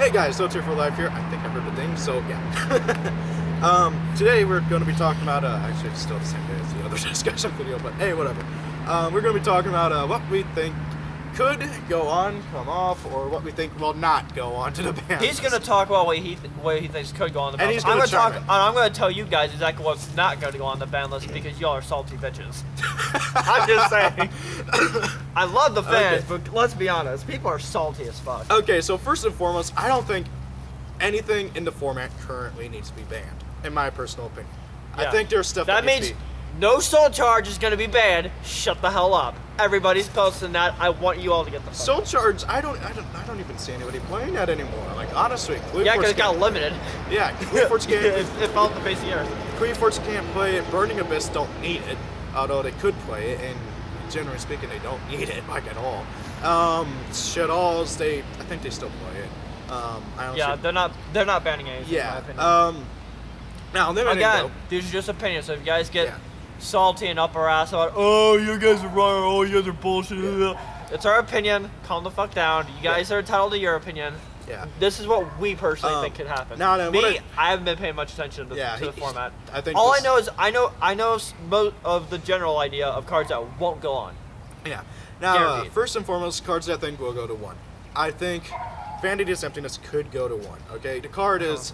Hey guys, so here for life here. I think I heard the ding, so yeah. Today we're going to be talking about, actually it's still the same day as the other discussion video, but hey, whatever. We're going to be talking about what we think could go on, come off, or what we think will not go on to the ban. He's going to talk about what he thinks could go on the ban list. I'm going to tell you guys exactly what's not going to go on the ban list because y'all are salty bitches. I'm just saying. I love the fans, but let's be honest, people are salty as fuck. Okay, so first and foremost, I don't think anything in the format currently needs to be banned, in my personal opinion. Yeah. I think there's stuff that needs to be. No soul charge is going to be banned. Shut the hell up. Everybody's posting that. I want you all to get the fuck soul charge. I don't even see anybody playing that anymore. Like honestly, yeah, because it got limited. Yeah, Cleveforts can't. it fell off the face of the earth. Cleveforts can't play it. Burning Abyss don't need it, although they could play it. And generally speaking, they don't need it like at all. Shadalls, I think they still play it. Yeah, they're not banning anything. Yeah. In my opinion. Now again, these are just opinions. So if you guys get salty and up our ass about, oh, you guys are wrong, oh, you guys are bullshit. Yeah. It's our opinion. Calm the fuck down. You guys are entitled to your opinion. Yeah. This is what we personally think could happen. I haven't been paying much attention to the format. I think all I know is I know most of the general idea of cards that won't go on. Yeah. Now, first and foremost, cards that I think will go to 1. I think Vanity's Emptiness could go to 1. Okay, the card is.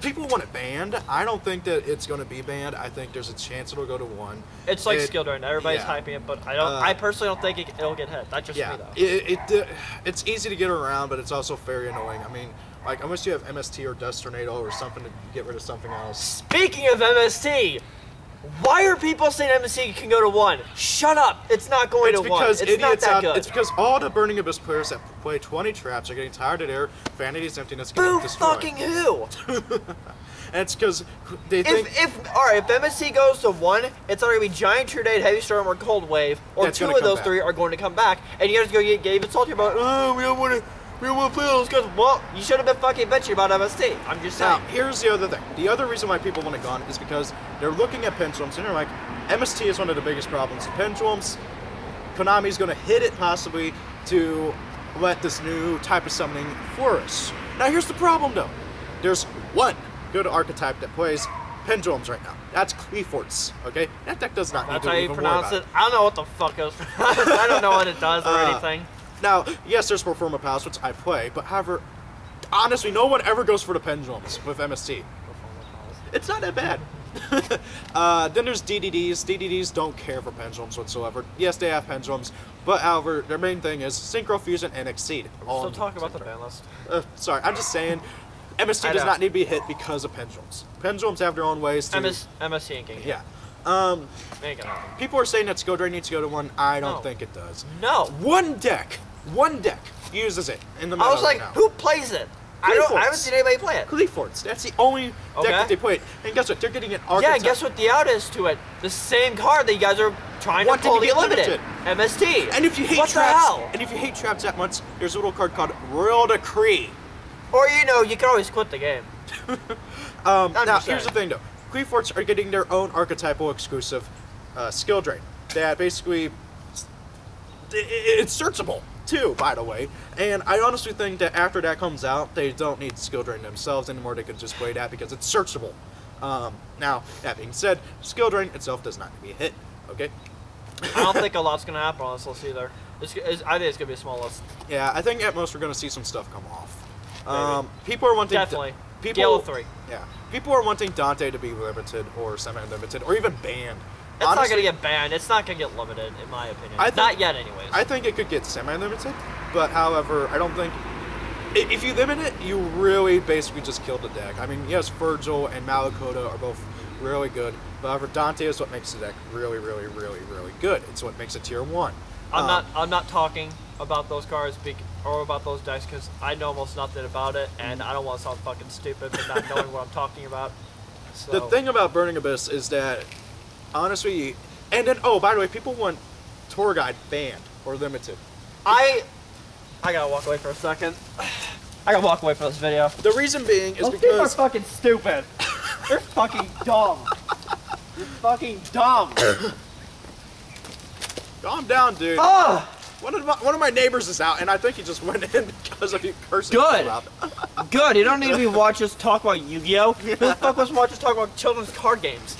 People want it banned. I don't think that it's going to be banned. I think there's a chance it'll go to 1. It's like Skill Drain. Everybody's hyping it, but I personally don't think it'll get hit. That's just me though. It's easy to get around, but it's also very annoying. I mean, like unless you have MST or Dust Tornado or something to get rid of something else. Speaking of MST, why are people saying MST can go to 1? Shut up! It's not going to 1. It's not that good. It's because all the Burning Abyss players that play 20 traps are getting tired of their Vanity's Emptiness getting destroyed. Fucking who? And it's because they think... If MST goes to 1, it's either going to be Giant Tornado, Heavy Storm, or Cold Wave, or 2 of those 3 are going to come back, and you guys go get even salty about, oh, we don't want to play those guys. Well, you should have been fucking bitchy about MST. I'm just saying. Now, here's the other thing. The other reason why people want it gone is because they're looking at pendulums and they're like, MST is one of the biggest problems. Pendulums, Konami's going to hit it possibly to let this new type of summoning flourish. Now, here's the problem though. There's one good archetype that plays pendulums right now. That's Cleveforts, okay? That deck does not need to even worry about it. That's how you pronounce it. I don't know what the fuck it was. I don't know what it does or anything. Now, yes, there's Performa Palace, which I play, but however, honestly, no one ever goes for the pendulums with MST. It's not that bad. Then there's DDDs. DDDs don't care for pendulums whatsoever. Yes, they have pendulums, but however, their main thing is Synchro Fusion and Exceed. Still talking about the ban list. Sorry, I'm just saying, MST does not need to be hit because of pendulums. Pendulums have their own ways to... MST ain't getting hit. Yeah. People are saying that Skill Drain needs to go to 1. I don't think it does. No. One deck uses it in the meta. I was like, who plays it? I haven't seen anybody play it. Cleveforts. That's the only deck that they play. And guess what? They're getting an archetype. Yeah, and guess what the out is to it? The same card that you guys are trying to pull the limited. MST. And if you hate traps that much, there's a little card called Royal Decree. Or you can always quit the game. Now here's the thing though. Cleveforts are getting their own archetypal exclusive skill drain that basically it's searchable too, by the way. And I honestly think that after that comes out, they don't need skill drain themselves anymore. They can just play that because it's searchable. Now that being said, skill drain itself does not need to be a hit. Okay. I don't think a lot's gonna happen on this list either. I think it's gonna be a small list. Yeah, I think at most we're gonna see some stuff come off. People are wanting definitely. Gale 3. Yeah. People are wanting Dante to be limited or semi-limited or even banned. It's honestly, not going to get banned. It's not going to get limited, in my opinion. Not yet, anyways. I think it could get semi-limited, but however, I don't think... If you limit it, you really basically just killed the deck. I mean, yes, Virgil and Malakota are both really good, but however, Dante is what makes the deck really, really, really, really good. It's what makes it tier 1. I'm not talking about those cards or about those decks because I know almost nothing about it, and I don't want to sound fucking stupid for not knowing what I'm talking about. So. The thing about Burning Abyss is that, honestly, and then, oh, by the way, people want Tour Guide banned or limited. I gotta walk away for a second. I gotta walk away from this video. The reason being is those because... people are fucking stupid. They're fucking dumb. You're fucking dumb. Calm down, dude. Ah! One of my neighbors is out, and I think he just went in because of you cursing Good. out. Good. You don't need to be watching us talk about Yu-Gi-Oh. Who the fuck was watching us talk about children's card games?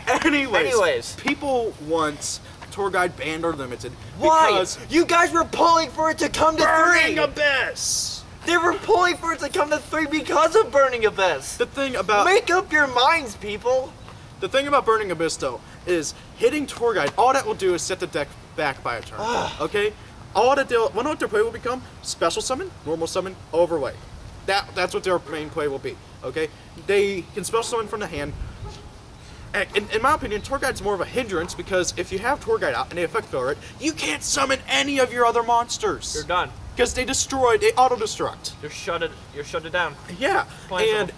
Anyways, people want tour guide banned or limited. Why? Because You guys were pulling for it to come to Burning 3. Abyss. They were pulling for it to come to 3 because of Burning Abyss. The thing about Make up your minds, people. The thing about Burning Abyss, though, is hitting Tour Guide, all that will do is set the deck back by a turn, okay? What their play will become, special summon, normal summon, overweight. That's what their main play will be, okay? They can special summon from the hand. In my opinion, Tour Guide's more of a hindrance because if you have Tour Guide out and they effect filler it, you can't summon any of your other monsters. You're done. Because they auto-destruct. You're shut it down. Yeah, Plain and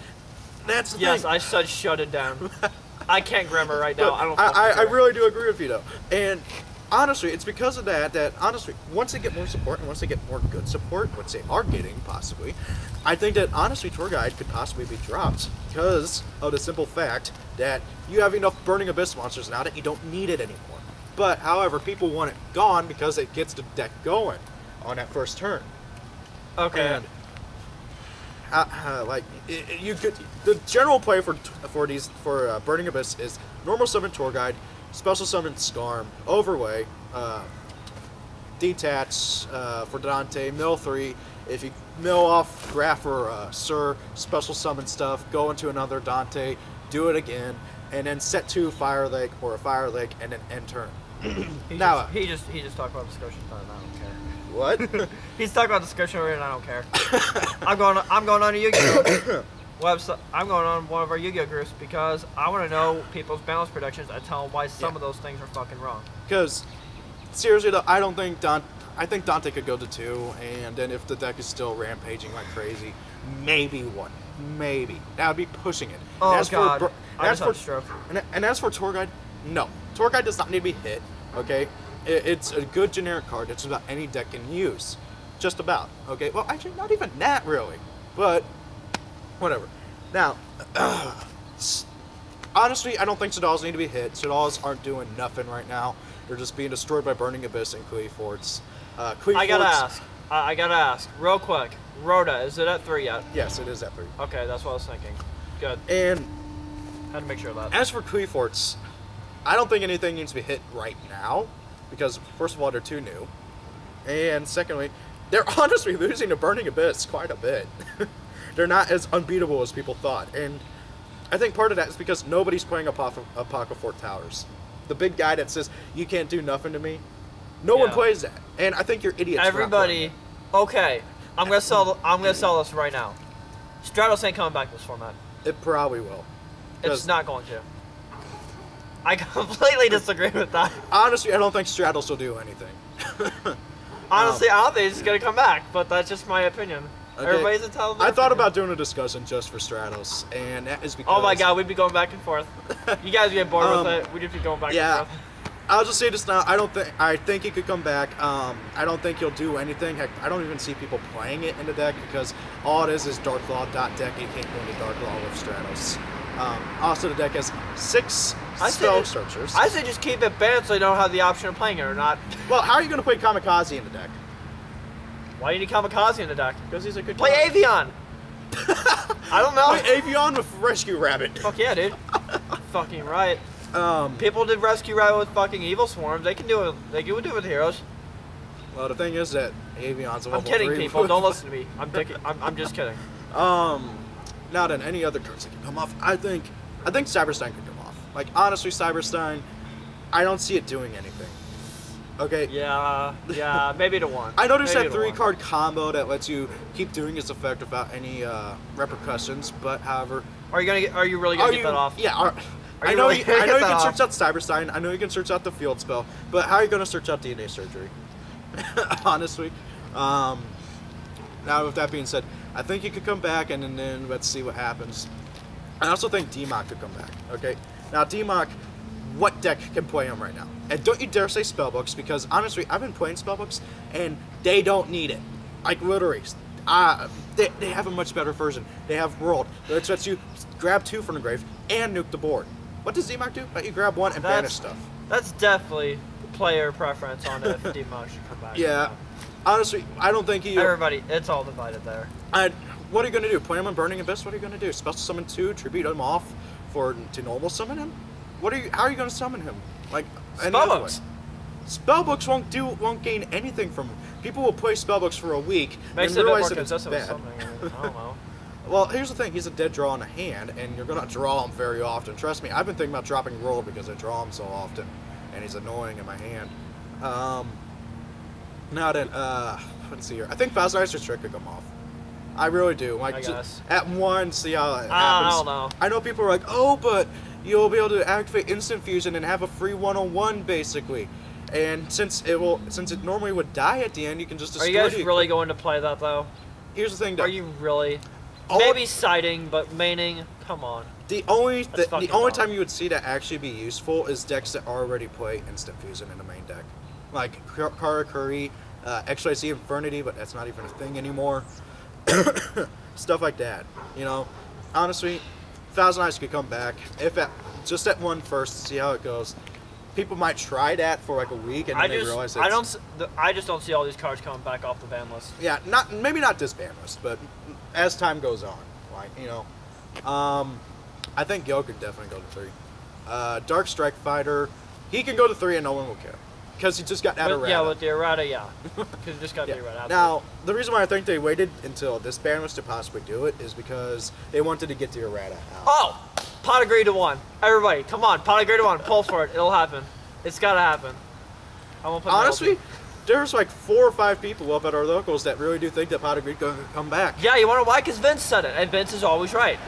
that's the Yes, thing. I said shut it down. I can't grammar right now. I really do agree with you though, and honestly, it's because of that honestly, once they get more support and once they get more good support, which they are getting possibly, I think that honestly Tour Guide could possibly be dropped because of the simple fact that you have enough Burning Abyss monsters now that you don't need it anymore. But however, people want it gone because it gets the deck going on that first turn. Okay. And you could, the general play for Burning Abyss is normal summon Tour Guide, special summon Skarm, overway, detach for Dante, mill 3. If you mill off Graph or Sir, special summon stuff, go into another Dante, do it again, and then set 2 Fire Lake or a Fire Lake, and then end turn. He just talked about discussion time. I don't care. What? He's talking about discussion and I don't care. I'm going on a Yu-Gi-Oh website. I'm going on one of our Yu-Gi-Oh groups because I want to know people's balance predictions and tell them why some of those things are fucking wrong. Because seriously though, I think Dante could go to 2, and then if the deck is still rampaging like crazy, maybe 1. Maybe. That would be pushing it. Oh and God. I just had a stroke. And as for Tour Guide, no. Tour Guide does not need to be hit, okay? It's a good generic card. It's about any deck can use. Just about, okay? Well, actually, not even that, really. But, whatever. Now, honestly, I don't think Sadals need to be hit. Sadals aren't doing nothing right now. They're just being destroyed by Burning Abyss and Clee Forts. I gotta ask, real quick. Rhoda, is it at 3 yet? Yes, it is at 3. Okay, that's what I was thinking. Good. And had to make sure of that. as for Clee Forts, I don't think anything needs to be hit right now. Because, first of all, they're too new. And secondly, they're honestly losing to Burning Abyss quite a bit. They're not as unbeatable as people thought. And I think part of that is because nobody's playing Apoca Fort Towers. The big guy that says, you can't do nothing to me. No one plays that. And I think you're idiots. Everybody, okay, I'm gonna sell this right now. Stratos ain't coming back this format. It probably will. It's not going to. I completely disagree with that. Honestly, I don't think Stratos will do anything. Honestly, I don't think it's gonna come back, but that's just my opinion. Okay. Everybody's entitled to I their thought opinion. about doing a discussion just for Stratos, and that is because... Oh my God, we'd be going back and forth. You guys get bored with it. We'd just be going back and forth. I'll just say this now. I think he could come back. I don't think he'll do anything. Heck, I don't even see people playing it in the deck because all it is Dark Law deck. You can't go into Dark Law with Stratos. Also, the deck has 6 spell searchers. I say just keep it banned so you don't have the option of playing it or not. Well, how are you going to play Kamikaze in the deck? Why do you need Kamikaze in the deck? Because he's a good Play card. Avion! I don't know. Play Avion with Rescue Rabbit. Fuck yeah, dude. Fucking right. People did Rescue Rabbit with fucking Evil Swarms. They can do it. They can do it with heroes. Well, the thing is that Avion's a I'm level kidding, 3 people. Don't listen to me. I'm just kidding. Now then, any other cards that can come off, I think Cyberstein could come off. Like, honestly, Cyberstein, I don't see it doing anything. Okay? Yeah, maybe to 1. I noticed Maybe that to 3-card combo that lets you keep doing its effect without any repercussions, but however... Are you really gonna get that off? Yeah, I know you can search out Cyberstein, I know you can search out the field spell, but how are you going to search out DNA surgery? Honestly. Now, with that being said, I think he could come back, and then let's see what happens. I also think D-Mock could come back, okay? Now, D-Mock, what deck can play him right now? And don't you dare say Spellbooks, because honestly, I've been playing Spellbooks, and they don't need it. Like, literally. They have a much better version. They have World, which lets you grab 2 from the grave and nuke the board. What does D-Mock do? Let you grab 1 and banish stuff. That's definitely player preference on if Demo should come back. Yeah. Honestly, I don't think he... Everybody, it's all divided there. What are you going to do? Play him on Burning Abyss? What are you going to do? Special Summon 2? Tribute him off to normal summon him? How are you going to summon him? Like, Spellbooks. Spellbooks won't gain anything from him. People will play Spellbooks for a week Makes and it realize a bit that more it's consistent bad. with something. I don't know. Well, here's the thing. He's a dead draw in a hand, and you're going to draw him very often. Trust me, I've been thinking about dropping Roller because I draw him so often, and he's annoying in my hand. Now then, let's see here. I think Fossilizer's trick could come off. I really do. Like, I guess. At 1, see how it happens. I don't know. I know people are like, oh, but you'll be able to activate Instant Fusion and have a free 101, basically. And since it normally would die at the end, you can just destroy it. Are you guys really going to play that, though? Here's the thing, Are you really? All- Maybe siding, but maining, come on. The only fucking time you would see that actually be useful is decks that already play Instant Fusion in the main deck. Like Karakuri, XYZ Infernity, but that's not even a thing anymore. Stuff like that, you know. Honestly, Thousand Eyes could come back just at 1 first, see how it goes. People might try that for like a week and then they realize it's... I just don't see all these cards coming back off the ban list. Yeah, maybe not this ban list, but as time goes on, like, you know. I think Gil could definitely go to 3. Dark Strike Fighter, he can go to 3 and no one will care. Because he just got errata. Yeah, with the errata, yeah. Because he just got the errata. Now, the reason why I think they waited until this ban was to possibly do it is because they wanted to get the errata out. Oh! Pot agreed to 1. Everybody, come on. Pot agreed to 1. Pull for it. It'll happen. It's gotta happen. I won't put Honestly, there's like 4 or 5 people up at our locals that really do think that Pot agreed to come back. Yeah, you wanna know why? Because Vince said it. And Vince is always right.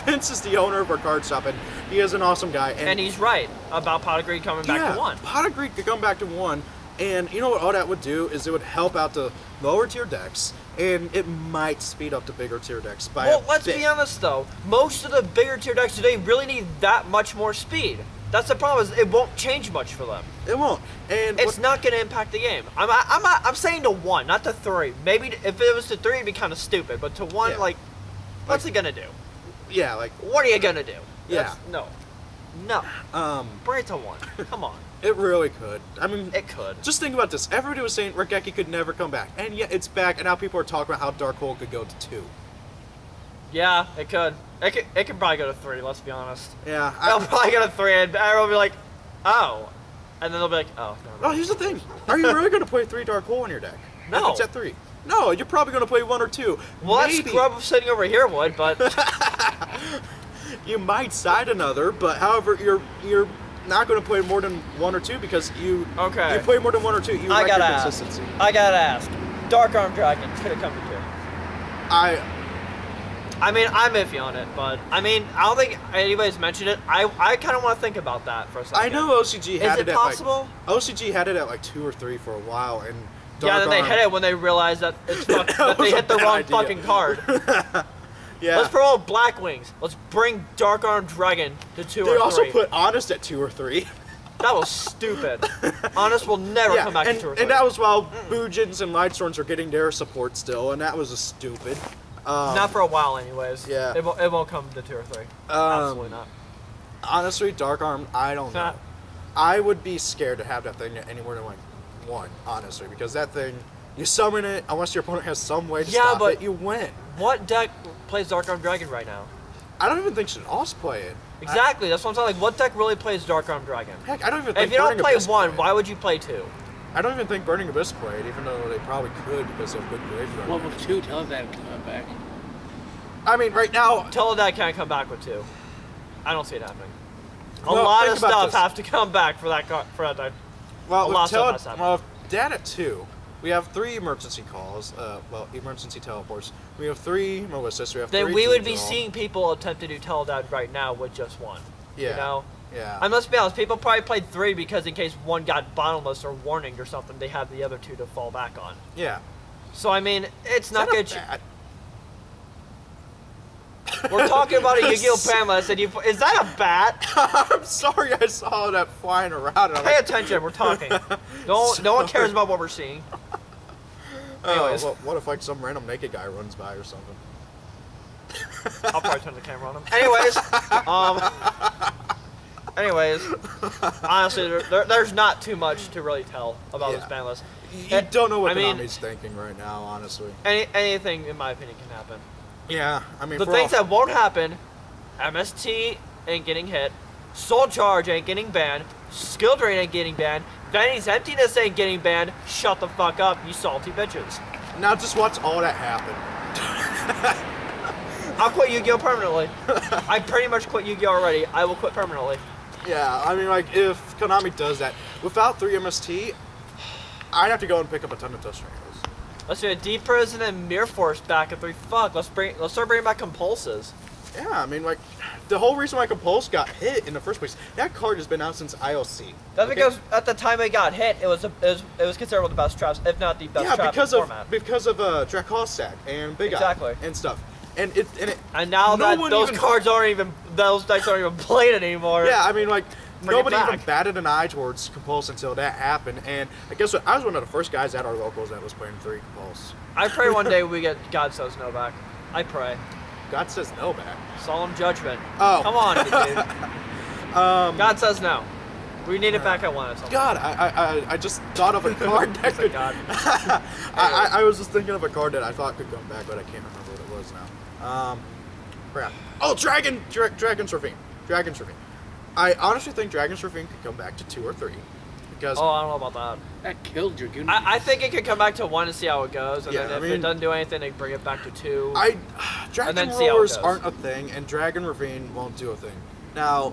Vince is the owner of our card shop, and he is an awesome guy. And he's right about Pot agreed coming back to 1. Pot agreed could come back to 1. And you know what all that would do is it would help out the lower tier decks, and it might speed up the bigger tier decks by Well, let's be honest though. Most of the bigger tier decks today really need that much more speed. That's the problem. Is it won't change much for them. It won't, and it's not going to impact the game. I'm saying to 1, not to 3. Maybe if it was to 3, it'd be kind of stupid. But to 1, like, what's it gonna do? Yeah, like, what are you gonna do? Yeah, no. Bring it to 1. Come on. It really could. I mean, it could. Just think about this. Everybody was saying Regeki could never come back, and yet it's back, and now people are talking about how Dark Hole could go to 2. Yeah, it could. It could probably go to 3. Let's be honest. Yeah, it'll probably go to 3, and everyone will be like, oh, and then they'll be like, oh. Oh, here's the thing. Are you really going to play 3 Dark Hole in your deck? No. If it's at 3. No, you're probably going to play 1 or 2. Well, maybe. that scrub sitting over here would, but you might side another. But however, you're not going to play more than 1 or 2 because you play more than 1 or 2. You like your consistency. I gotta ask. Dark Arm Dragon could have come to 2. I mean, I'm iffy on it, but I mean, I don't think anybody's mentioned it. I kind of want to think about that for a second. I know OCG had it at possible? Like, OCG had it at like 2 or 3 for a while, and then they hit it when they realized that it's that they hit the wrong fucking card. Yeah. Let's promote Black Wings. Let's bring Dark Arm Dragon to 2 or 3. They also put Honest at 2 or 3. That was stupid. Honest will never come back to 2 or 3. And that was while Boojins and Lightstorms are getting their support still, and that was a stupid. Not for a while, anyways. Yeah. It won't come to 2 or 3. Absolutely not. Honestly, Dark Arm, I don't know. I would be scared to have that thing anywhere than like 1, honestly, because that thing, you summon it, unless your opponent has some way to stop it, you win. What deck plays Dark Arm Dragon right now? I don't even think Shadal's play it. Exactly, that's what I'm saying. Like, what deck really plays Dark Arm Dragon? Heck, I don't even think if you don't play 1, why would you play 2? I don't even think Burning Abyss played, even though they probably could because of good graveyard. Well, with 2, Teledad come back. I mean, right now... Teledad can't come back with 2. I don't see it happening. A lot of stuff has to come back for that deck. Well, a lot of stuff has to happen. Well, Dad at 2, we have 3 emergency calls, emergency teleports. We have 3 Melissus, we have 3 Then we would be seeing people attempt to do Teledad right now with just 1. Yeah. You know? Yeah. And let's be honest, people probably played 3 because in case 1 got bottomless or warninged or something, they have the other 2 to fall back on. Yeah. So, I mean, it's not good. Bat? We're talking about a Yu-Gi-Oh! Banlist, and is that a bat? I'm sorry, I saw that flying around. Pay attention, we're talking. No one cares about what we're seeing. Anyways. Well, what if like some random naked guy runs by or something? I'll probably turn the camera on him. Anyways, Anyways, honestly, there's not too much to really tell about this ban list. You don't know what Konami's thinking right now, honestly. Anything, in my opinion, can happen. Yeah, I mean, the things that won't happen: MST ain't getting hit, Soul Charge ain't getting banned, Skill Drain ain't getting banned, Benny's Emptiness ain't getting banned. Shut the fuck up, you salty bitches. Now just watch all that happen. I'll quit Yu-Gi-Oh! Permanently. I pretty much quit Yu-Gi-Oh! Already. I will quit permanently. Yeah, I mean, like, if Konami does that, without 3 MST, I'd have to go and pick up a ton of touch triangles. Let's do a Deep Prison and Mirror Force back at 3. Fuck, let's start bringing back Compulses. Yeah, I mean, like, the whole reason why Compulse got hit in the first place, that card has been out since IOC. That's because at the time it got hit, it was considered one of the best traps, if not the best trap in the format. because of Dracossack and Big Eye and stuff. And now that those cards aren't even, those decks aren't even played anymore. Yeah, I mean, like, nobody even batted an eye towards Compulse until that happened. And I guess what, I was one of the first guys at our locals that was playing 3 Compulse. I pray one day we get God Says No back. I pray. God Says No back? Solemn Judgment. Oh. Come on, dude. God Says No. We need it back at 1 or something. God, I just thought of a card that could... God. I was just thinking of a card that I thought could come back, but I can't remember what it was now. Crap. Oh, Dragon's Ravine. Dragon's Ravine. I honestly think Dragon's Ravine could come back to 2 or 3. Because... Oh, I don't know about that. That killed Dragoon. I think it could come back to 1 and see how it goes, and then if it doesn't do anything, they bring it back to 2. Dragon Roars aren't a thing, and Dragon Ravine won't do a thing. Now,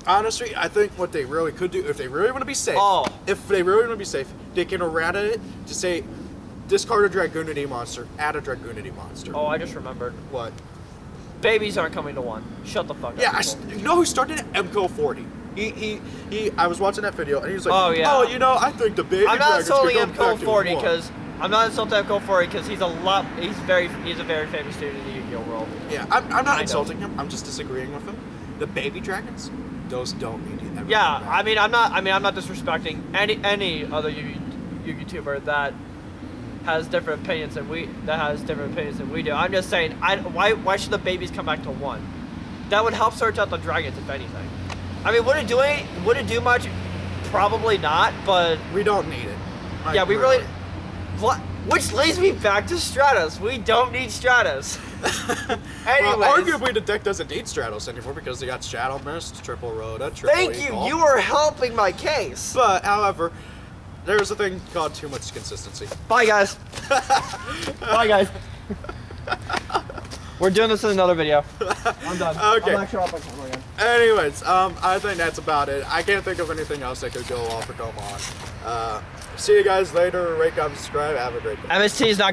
honestly, I think what they really could do, if they really want to be safe, they can errata it to say, discard a Dragoonity monster, add a Dragoonity monster. Oh, I just remembered. What? Babies aren't coming to 1. Shut the fuck up. Yeah, you know who started it? MCO 40. I was watching that video and he was like, oh, yeah. Oh, you know, I think the baby dragons could come back to 1. because I'm not insulting MCO 40 because he's a very famous dude in the Yu-Gi-Oh world. Yeah, I'm not insulting him. I'm just disagreeing with him. The baby dragons, those don't need it. Yeah, I mean, I'm not disrespecting any other YouTuber that has different opinions than we do. I'm just saying, why should the babies come back to 1? That would help search out the dragons, if anything. I mean, would it do much? Probably not, but we don't need it. Like, yeah, we really. Which leads me back to Stratos. We don't need Stratos. Anyways, well, arguably the deck doesn't need Stratos anymore because they got Shadow Mist, Triple Rhoda, Triple Thank you. You are helping my case. But however, there's a thing called too much consistency. Bye, guys. Bye, guys. We're doing this in another video. I'm done. Okay. I'm actually off my camera again. Anyways, I think that's about it. I can't think of anything else that could go off or come on. See you guys later. Rate, comment, subscribe. Have a great day. MST is not